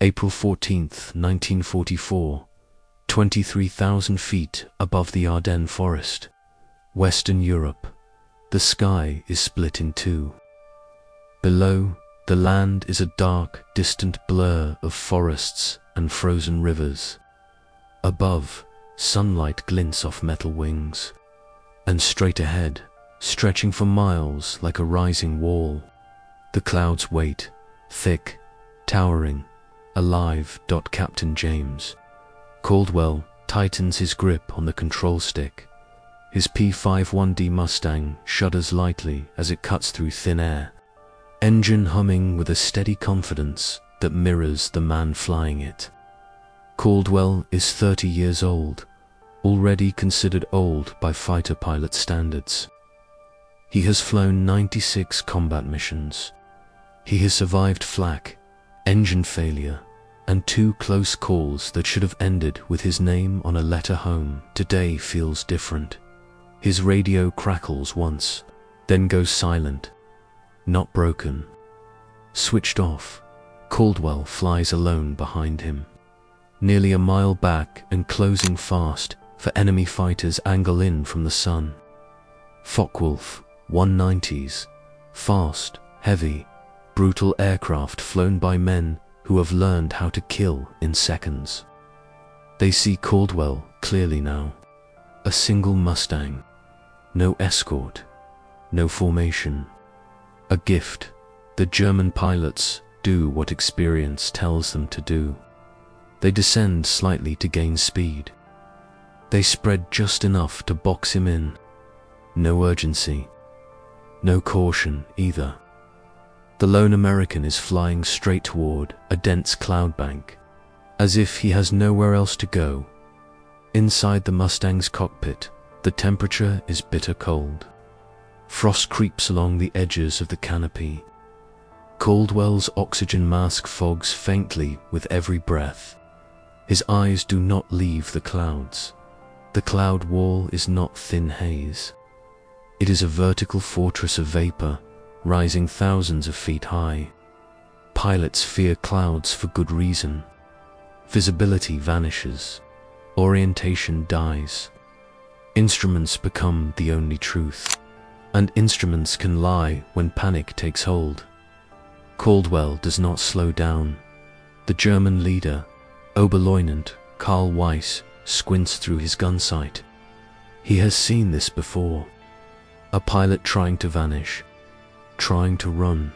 April 14, 1944, 23,000 feet above the Ardennes forest, Western Europe. The sky is split in two. Below, the land is a dark, distant blur of forests and frozen rivers. Above, sunlight glints off metal wings. And straight ahead, stretching for miles like a rising wall, the clouds wait, thick, towering, alive. Captain James Caldwell tightens his grip on the control stick. His P-51D Mustang shudders lightly as it cuts through thin air, engine humming with a steady confidence that mirrors the man flying it. Caldwell is 30 years old, already considered old by fighter pilot standards. He has flown 96 combat missions. He has survived flak, engine failure, and 2 close calls that should have ended with his name on a letter home. Today feels different. His radio crackles once, then goes silent. Not broken. Switched off. Caldwell flies alone behind him, nearly a mile back and closing fast for enemy fighters angle in from the sun. Focke-Wulf 190s, fast, heavy, brutal aircraft flown by men who have learned how to kill in seconds. They see Caldwell clearly now. A single Mustang. No escort. No formation. A gift. The German pilots do what experience tells them to do. They descend slightly to gain speed. They spread just enough to box him in. No urgency. No caution either. The lone American is flying straight toward a dense cloud bank, as if he has nowhere else to go. Inside the Mustang's cockpit, the temperature is bitter cold. Frost creeps along the edges of the canopy. Caldwell's oxygen mask fogs faintly with every breath. His eyes do not leave the clouds. The cloud wall is not thin haze. It is a vertical fortress of vapor, rising thousands of feet high. Pilots fear clouds for good reason. Visibility vanishes. Orientation dies. Instruments become the only truth. And instruments can lie when panic takes hold. Caldwell does not slow down. The German leader, Oberleutnant Karl Weiss, squints through his gun sight. He has seen this before. A pilot trying to vanish, trying to run.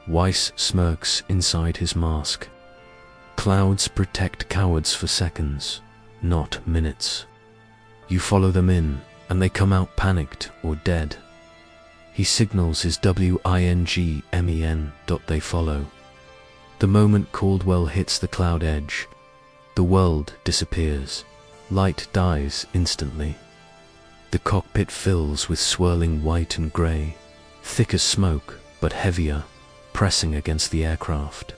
Weiss smirks inside his mask. Clouds protect cowards for seconds, not minutes. You follow them in, and they come out panicked or dead. He signals his WINGMEN. They follow. The moment Caldwell hits the cloud edge, the world disappears. Light dies instantly. The cockpit fills with swirling white and grey, thick as smoke, but heavier, pressing against the aircraft.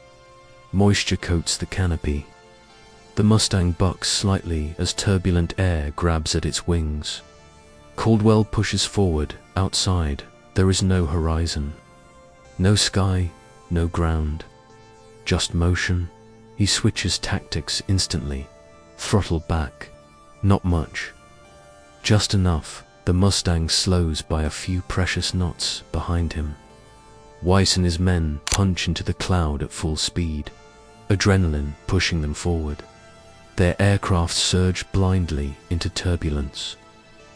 Moisture coats the canopy. The Mustang bucks slightly as turbulent air grabs at its wings. Caldwell pushes forward. Outside, there is no horizon. No sky, no ground. Just motion. He switches tactics instantly. Throttle back. Not much. Just enough. The Mustang slows by a few precious knots behind him. Weiss and his men punch into the cloud at full speed, adrenaline pushing them forward. Their aircraft surge blindly into turbulence,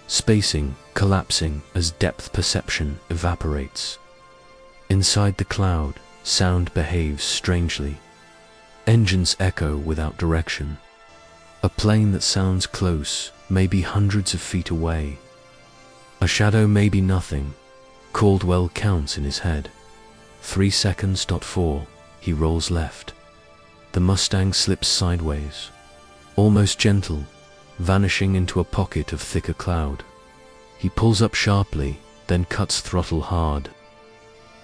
spacing collapsing as depth perception evaporates. Inside the cloud, sound behaves strangely. Engines echo without direction. A plane that sounds close may be hundreds of feet away. A shadow may be nothing. Caldwell counts in his head. 3 seconds. 4. He rolls left. The Mustang slips sideways, almost gentle, vanishing into a pocket of thicker cloud. He pulls up sharply, then cuts throttle hard.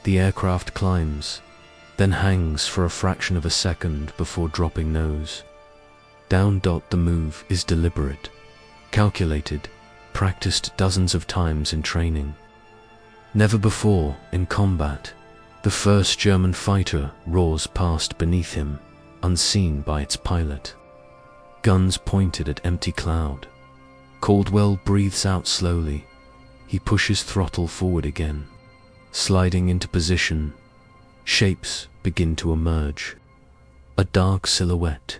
The aircraft climbs, then hangs for a fraction of a second before dropping nose. Down. The move is deliberate, calculated, practiced dozens of times in training. Never before, in combat, the first German fighter roars past beneath him, unseen by its pilot. Guns pointed at empty cloud. Caldwell breathes out slowly. He pushes throttle forward again. Sliding into position, shapes begin to emerge. A dark silhouette,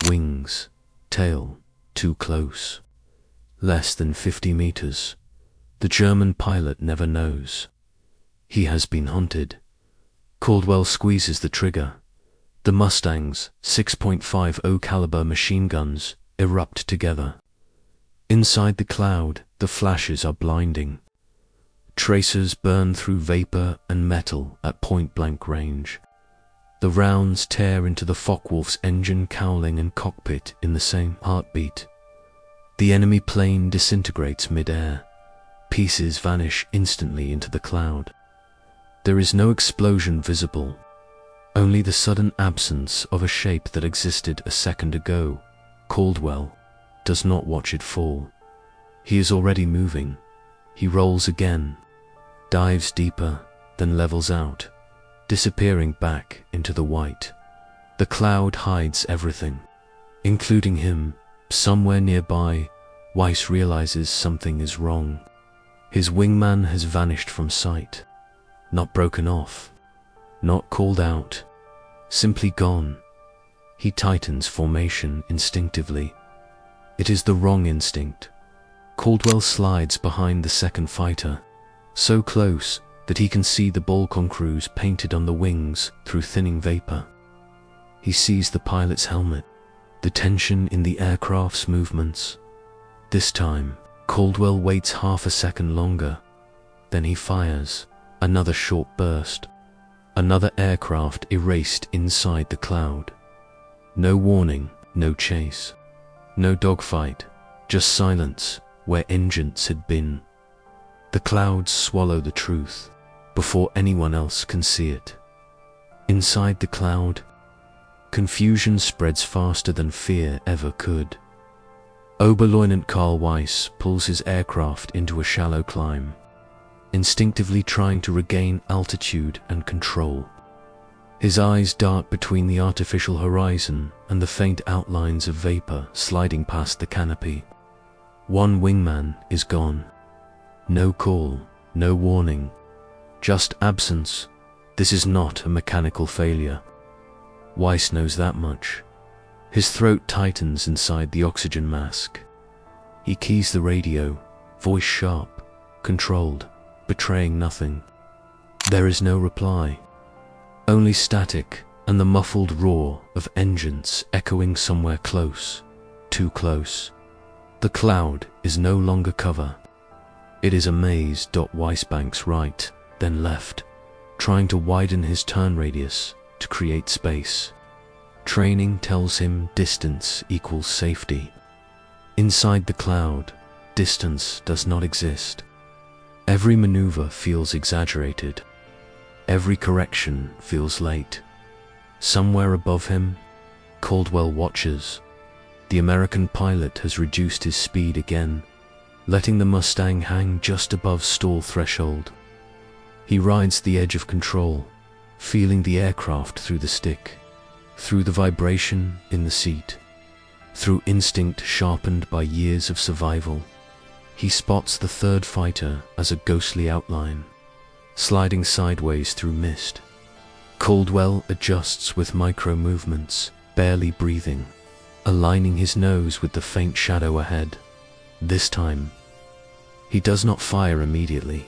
wings, tail, too close. Less than 50 meters. The German pilot never knows. He has been hunted. Caldwell squeezes the trigger. The Mustang's 6.50 caliber machine guns erupt together. Inside the cloud, the flashes are blinding. Tracers burn through vapor and metal at point-blank range. The rounds tear into the Focke-Wulf's engine cowling and cockpit in the same heartbeat. The enemy plane disintegrates mid-air. Pieces vanish instantly into the cloud. There is no explosion visible, only the sudden absence of a shape that existed a second ago. Caldwell does not watch it fall. He is already moving. He rolls again, dives deeper, then levels out, disappearing back into the white. The cloud hides everything, including him. Somewhere nearby, Weiss realizes something is wrong. His wingman has vanished from sight. Not broken off, not called out, simply gone. He tightens formation instinctively. It is the wrong instinct. Caldwell slides behind the second fighter, so close that he can see the Balkan crews painted on the wings through thinning vapor. He sees the pilot's helmet, the tension in the aircraft's movements. This time, Caldwell waits half a second longer. Then he fires. Another short burst. Another aircraft erased inside the cloud. No warning, no chase. No dogfight, just silence where engines had been. The clouds swallow the truth before anyone else can see it. Inside the cloud, confusion spreads faster than fear ever could. Oberleutnant Karl Weiss pulls his aircraft into a shallow climb, instinctively trying to regain altitude and control. His eyes dart between the artificial horizon and the faint outlines of vapor sliding past the canopy. One wingman is gone. No call, no warning, just absence. This is not a mechanical failure. Weiss knows that much. His throat tightens inside the oxygen mask. He keys the radio, voice sharp, controlled, betraying nothing. There is no reply. Only static and the muffled roar of engines echoing somewhere close, too close. The cloud is no longer cover. It is a maze. Weiss banks right, then left, trying to widen his turn radius to create space. Training tells him distance equals safety. Inside the cloud, distance does not exist. Every maneuver feels exaggerated. Every correction feels late. Somewhere above him, Caldwell watches. The American pilot has reduced his speed again, letting the Mustang hang just above stall threshold. He rides the edge of control, feeling the aircraft through the stick, through the vibration in the seat, through instinct sharpened by years of survival. He spots the third fighter as a ghostly outline, sliding sideways through mist. Caldwell adjusts with micro movements, barely breathing, aligning his nose with the faint shadow ahead. This time, he does not fire immediately.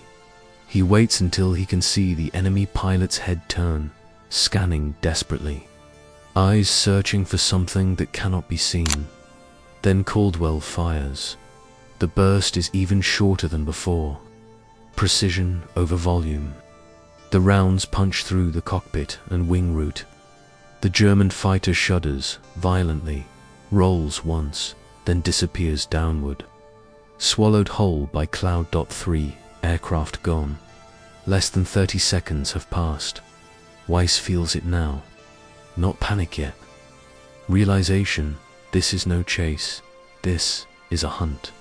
He waits until he can see the enemy pilot's head turn, scanning desperately, eyes searching for something that cannot be seen. Then Caldwell fires. The burst is even shorter than before. Precision over volume. The rounds punch through the cockpit and wing root. The German fighter shudders violently, rolls once, then disappears downward. Swallowed whole by Cloud. 3, aircraft gone. Less than 30 seconds have passed. Weiss feels it now. Not panic yet. Realization, this is no chase. This is a hunt.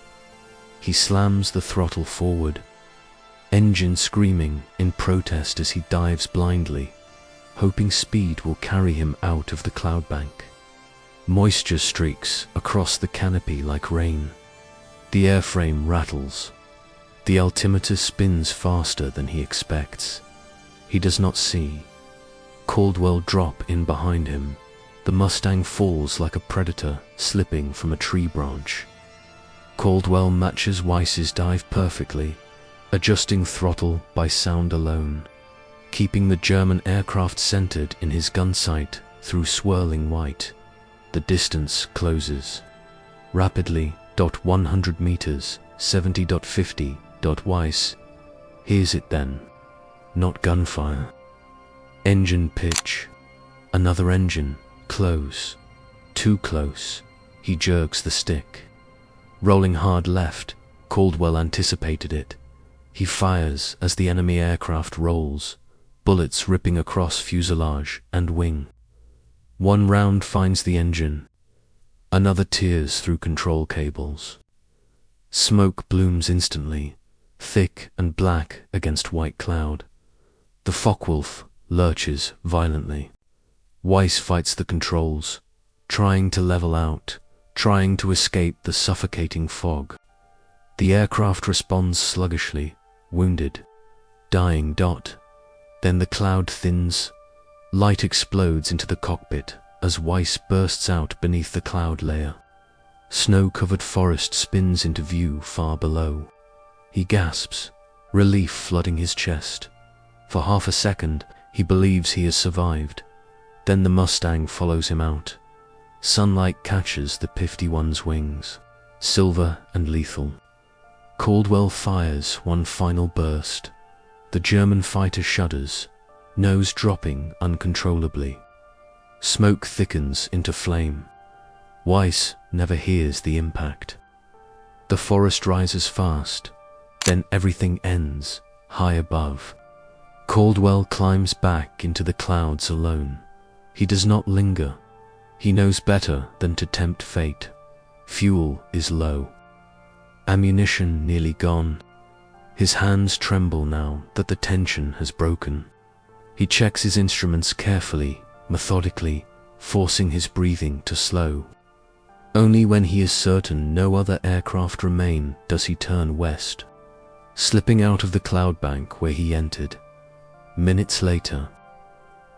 He slams the throttle forward, engine screaming in protest as he dives blindly. hoping speed will carry him out of the cloud bank. Moisture streaks across the canopy like rain. The airframe rattles. The altimeter spins faster than he expects. He does not see. Caldwell drop in behind him. The Mustang falls like a predator slipping from a tree branch. Caldwell matches Weiss's dive perfectly, adjusting throttle by sound alone, keeping the German aircraft centered in his gun sight through swirling white. The distance closes. Rapidly, 100 meters, 70.50. Weiss hears it then. Not gunfire. Engine pitch. Another engine. Close. Too close. He jerks the stick. Rolling hard left, Caldwell anticipated it. He fires as the enemy aircraft rolls, bullets ripping across fuselage and wing. One round finds the engine. Another tears through control cables. Smoke blooms instantly, thick and black against white cloud. The Focke-Wulf lurches violently. Weiss fights the controls, trying to level out, trying to escape the suffocating fog. The aircraft responds sluggishly, wounded, dying. Then the cloud thins. Light explodes into the cockpit as Weiss bursts out beneath the cloud layer. Snow-covered forest spins into view far below. He gasps, relief flooding his chest. For half a second, he believes he has survived. Then the Mustang follows him out. Sunlight catches the P-51's wings, silver and lethal. Caldwell fires one final burst. The German fighter shudders, nose dropping uncontrollably. Smoke thickens into flame. Weiss never hears the impact. The forest rises fast, then everything ends, high above. Caldwell climbs back into the clouds alone. He does not linger. He knows better than to tempt fate. Fuel is low. Ammunition nearly gone. His hands tremble now that the tension has broken. He checks his instruments carefully, methodically, forcing his breathing to slow. Only when he is certain no other aircraft remain does he turn west, slipping out of the cloud bank where he entered. Minutes later,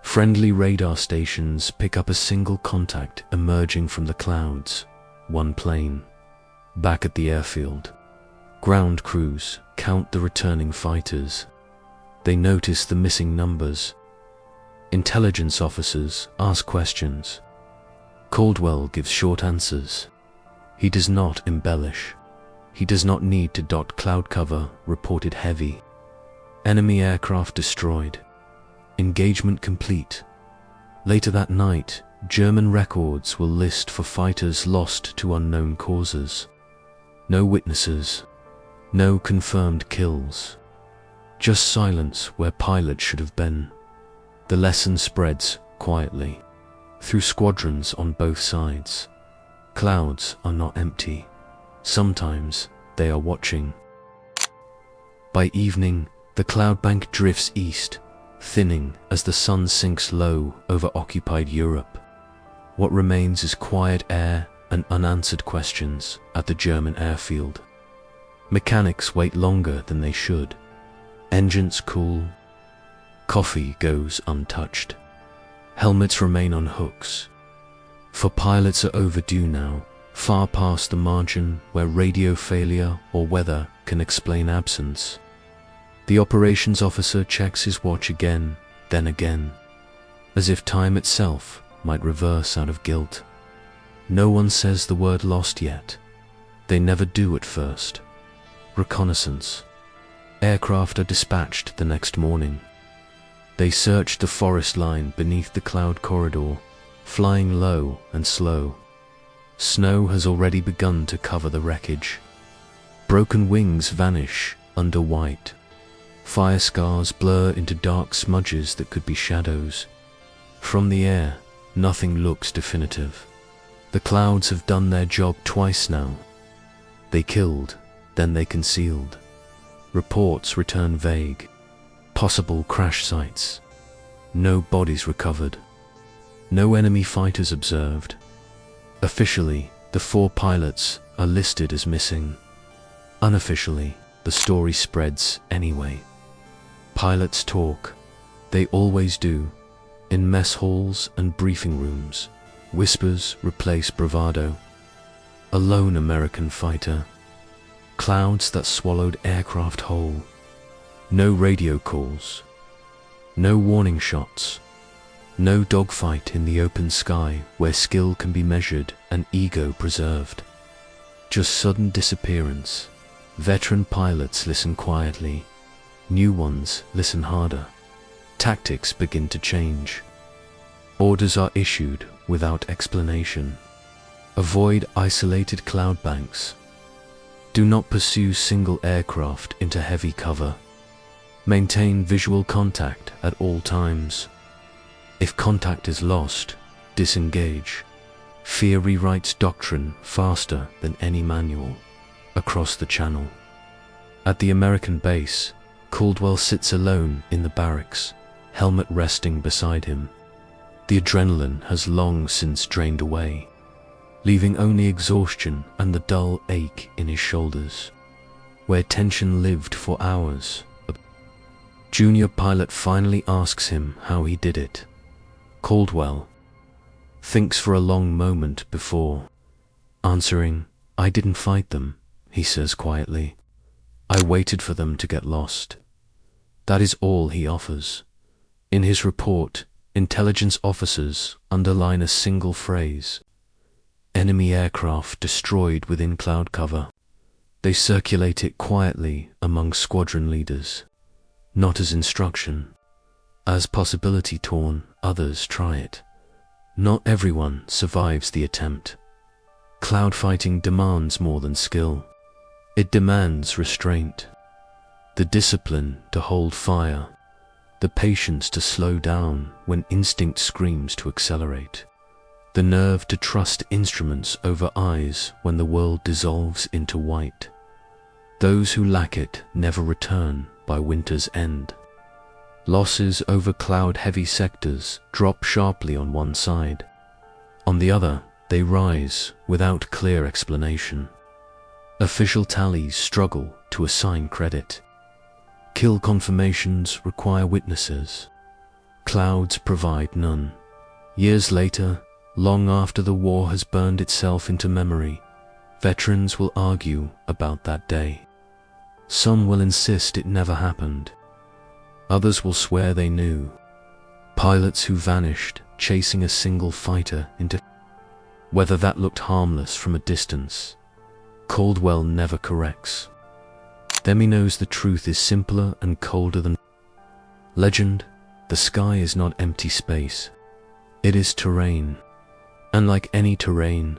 friendly radar stations pick up a single contact emerging from the clouds. One plane. Back at the airfield, ground crews count the returning fighters. They notice the missing numbers. Intelligence officers ask questions. Caldwell gives short answers. He does not embellish. He does not need to dot cloud cover reported heavy. Enemy aircraft destroyed. Engagement complete. Later that night, German records will list for fighters lost to unknown causes. No witnesses. No confirmed kills. Just silence where pilots should have been. The lesson spreads quietly through squadrons on both sides. Clouds are not empty. Sometimes they are watching. By evening, the cloud bank drifts east, thinning as the sun sinks low over occupied Europe. What remains is quiet air and unanswered questions at the German airfield. Mechanics wait longer than they should. Engines cool. Coffee goes untouched. Helmets remain on hooks. For pilots are overdue now, far past the margin where radio failure or weather can explain absence. The operations officer checks his watch again, then again, as if time itself might reverse out of guilt. No one says the word lost yet. They never do at first. Reconnaissance. Aircraft are dispatched the next morning. They search the forest line beneath the cloud corridor, flying low and slow. Snow has already begun to cover the wreckage. Broken wings vanish under white. Fire scars blur into dark smudges that could be shadows. From the air, nothing looks definitive. The clouds have done their job twice now. They killed, then they concealed. Reports return vague. Possible crash sites. No bodies recovered. No enemy fighters observed. Officially, the 4 pilots are listed as missing. Unofficially, the story spreads anyway. Pilots talk. They always do. In mess halls and briefing rooms, whispers replace bravado. A lone American fighter. Clouds that swallowed aircraft whole. No radio calls. No warning shots. No dogfight in the open sky where skill can be measured and ego preserved. Just sudden disappearance. Veteran pilots listen quietly. New ones listen harder. Tactics begin to change. Orders are issued without explanation. Avoid isolated cloud banks. Do not pursue single aircraft into heavy cover. Maintain visual contact at all times. If contact is lost, disengage. Fear rewrites doctrine faster than any manual. Across the channel. At the American base, Caldwell sits alone in the barracks, helmet resting beside him. The adrenaline has long since drained away, leaving only exhaustion and the dull ache in his shoulders. Where tension lived for hours, a junior pilot finally asks him how he did it. Caldwell thinks for a long moment before answering, "I didn't fight them," he says quietly. "I waited for them to get lost." That is all he offers. In his report, intelligence officers underline a single phrase: enemy aircraft destroyed within cloud cover. They circulate it quietly among squadron leaders, not as instruction. As possibility torn, others try it. Not everyone survives the attempt. Cloud fighting demands more than skill. It demands restraint. The discipline to hold fire. The patience to slow down when instinct screams to accelerate. The nerve to trust instruments over eyes when the world dissolves into white. Those who lack it never return by winter's end. Losses over cloud-heavy sectors drop sharply on one side. On the other, they rise without clear explanation. Official tallies struggle to assign credit. Kill confirmations require witnesses. Clouds provide none. Years later, long after the war has burned itself into memory, veterans will argue about that day. Some will insist it never happened. Others will swear they knew. Pilots who vanished chasing a single fighter into whether that looked harmless from a distance. Caldwell never corrects. Them he knows the truth is simpler and colder than legend. The sky is not empty space. It is terrain. And like any terrain,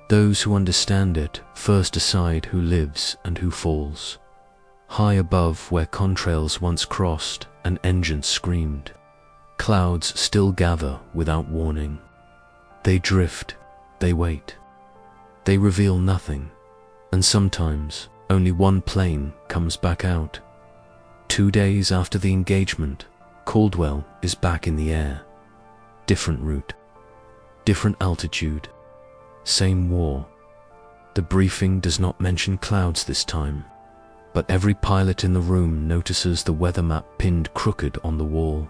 those who understand it first decide who lives and who falls. High above where contrails once crossed and engines screamed, clouds still gather without warning. They drift, they wait. They reveal nothing, and sometimes only one plane comes back out. 2 days after the engagement, Caldwell is back in the air. Different route, different altitude, same war. The briefing does not mention clouds this time, but every pilot in the room notices the weather map pinned crooked on the wall.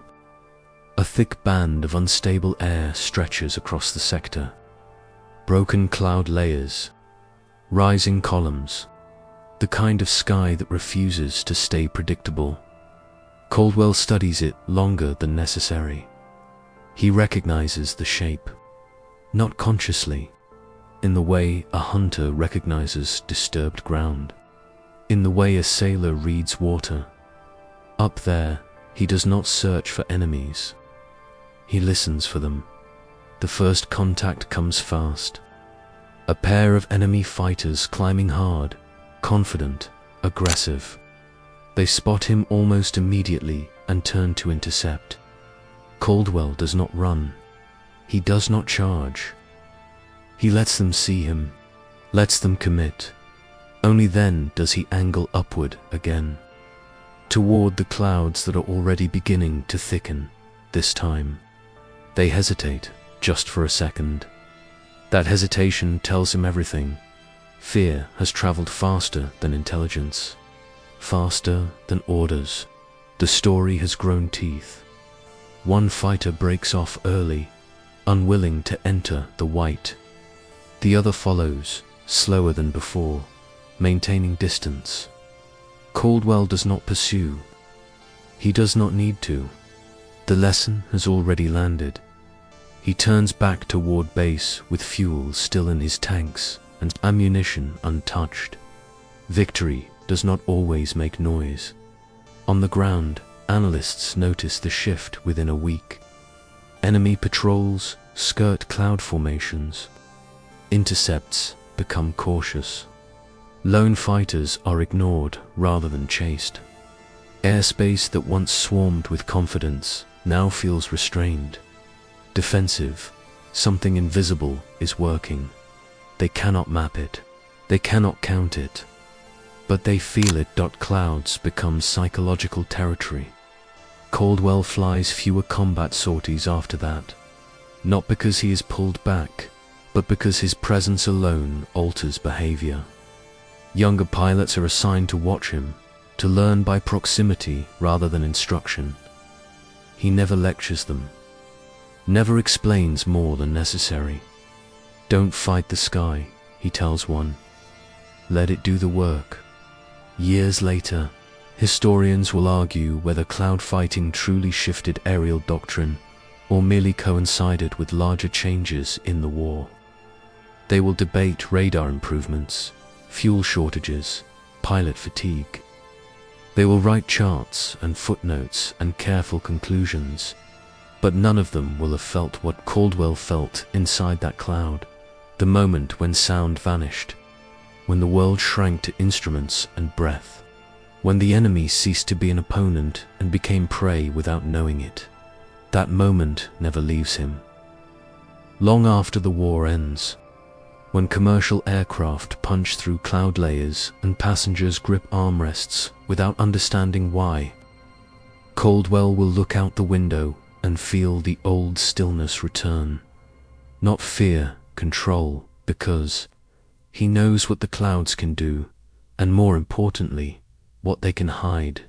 A thick band of unstable air stretches across the sector. Broken cloud layers, rising columns, the kind of sky that refuses to stay predictable. Caldwell studies it longer than necessary. He recognizes the shape, not consciously, in the way a hunter recognizes disturbed ground, in the way a sailor reads water. Up there, he does not search for enemies. He listens for them. The first contact comes fast. A pair of enemy fighters climbing hard, confident, aggressive. They spot him almost immediately and turn to intercept. Caldwell does not run. He does not charge. He lets them see him, lets them commit. Only then does he angle upward again, toward the clouds that are already beginning to thicken. this time. They hesitate, just for a second. That hesitation tells him everything. Fear has traveled faster than intelligence, faster than orders. The story has grown teeth. One fighter breaks off early, unwilling to enter the white. The other follows, slower than before, maintaining distance. Caldwell does not pursue. He does not need to. The lesson has already landed. He turns back toward base with fuel still in his tanks and ammunition untouched. Victory does not always make noise. On the ground, analysts notice the shift within a week. Enemy patrols skirt cloud formations. Intercepts become cautious. Lone fighters are ignored rather than chased. Airspace that once swarmed with confidence now feels restrained. Defensive, something invisible is working. They cannot map it. They cannot count it. But they feel it. Clouds become psychological territory. Caldwell flies fewer combat sorties after that. Not because he is pulled back, but because his presence alone alters behavior. Younger pilots are assigned to watch him, to learn by proximity rather than instruction. He never lectures them, never explains more than necessary. Don't fight the sky, he tells one. Let it do the work. Years later, historians will argue whether cloud fighting truly shifted aerial doctrine or merely coincided with larger changes in the war. They will debate radar improvements, fuel shortages, pilot fatigue. They will write charts and footnotes and careful conclusions, but none of them will have felt what Caldwell felt inside that cloud, the moment when sound vanished, when the world shrank to instruments and breath, when the enemy ceased to be an opponent and became prey without knowing it. That moment never leaves him. Long after the war ends, when commercial aircraft punch through cloud layers and passengers grip armrests without understanding why, Caldwell will look out the window and feel the old stillness return. Not fear, control, because he knows what the clouds can do, and more importantly, what they can hide.